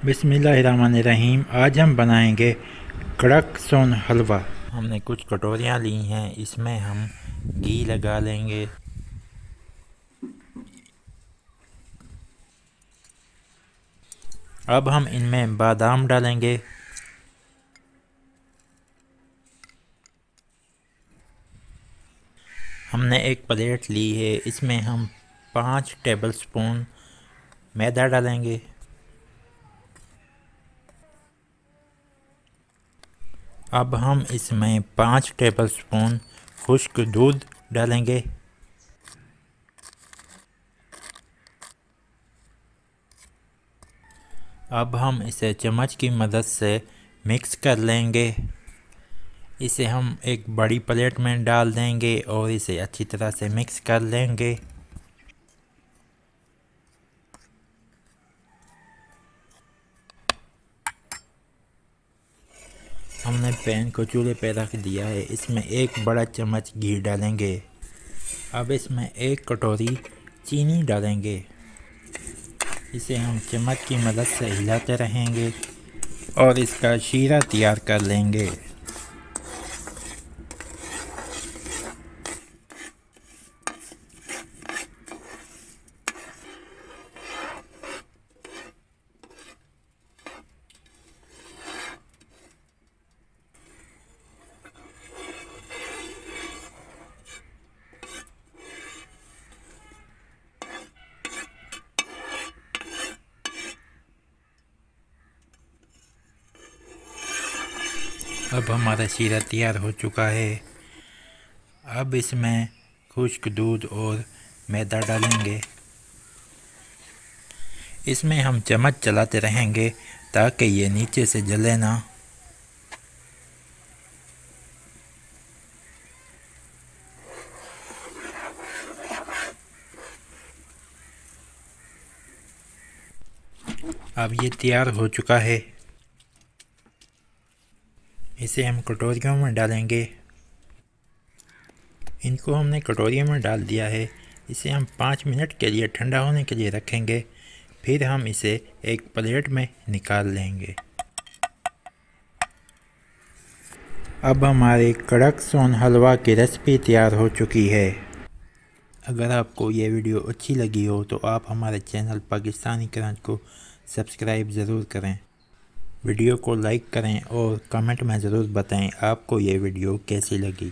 बिस्मिल्लाहिर्रहमानिर्रहीम। आज हम बनाएंगे कड़क सोन हलवा। हमने कुछ कटोरियाँ ली हैं, इसमें हम घी लगा लेंगे। अब हम इनमें बादाम डालेंगे। हमने एक प्लेट ली है, इसमें हम 5 टेबलस्पून मैदा डालेंगे। अब हम इसमें 5 टेबलस्पून खुश्क दूध डालेंगे। अब हम इसे चम्मच की मदद से मिक्स कर लेंगे। इसे हम एक बड़ी प्लेट में डाल देंगे और इसे अच्छी तरह से मिक्स कर लेंगे। हमने पैन को चूल्हे पर रख दिया है, इसमें एक बड़ा चम्मच घी डालेंगे। अब इसमें 1 कटोरी चीनी डालेंगे। इसे हम चम्मच की मदद से हिलाते रहेंगे और इसका शीरा तैयार कर लेंगे। अब हमारा शीरा तैयार हो चुका है। अब इसमें खुश्क दूध और मैदा डालेंगे। इसमें हम चम्मच चलाते रहेंगे ताकि ये नीचे से जले ना। अब ये तैयार हो चुका है। इसे हम कटोरियों में डालेंगे। इनको हमने कटोरियों में डाल दिया है। इसे हम 5 मिनट के लिए ठंडा होने के लिए रखेंगे। फिर हम इसे एक प्लेट में निकाल लेंगे। अब हमारे कड़क सोन हलवा की रेसिपी तैयार हो चुकी है। अगर आपको ये वीडियो अच्छी लगी हो तो आप हमारे चैनल पाकिस्तानी क्रंच को सब्सक्राइब ज़रूर करें। वीडियो को लाइक करें और कमेंट में ज़रूर बताएं आपको ये वीडियो कैसी लगी।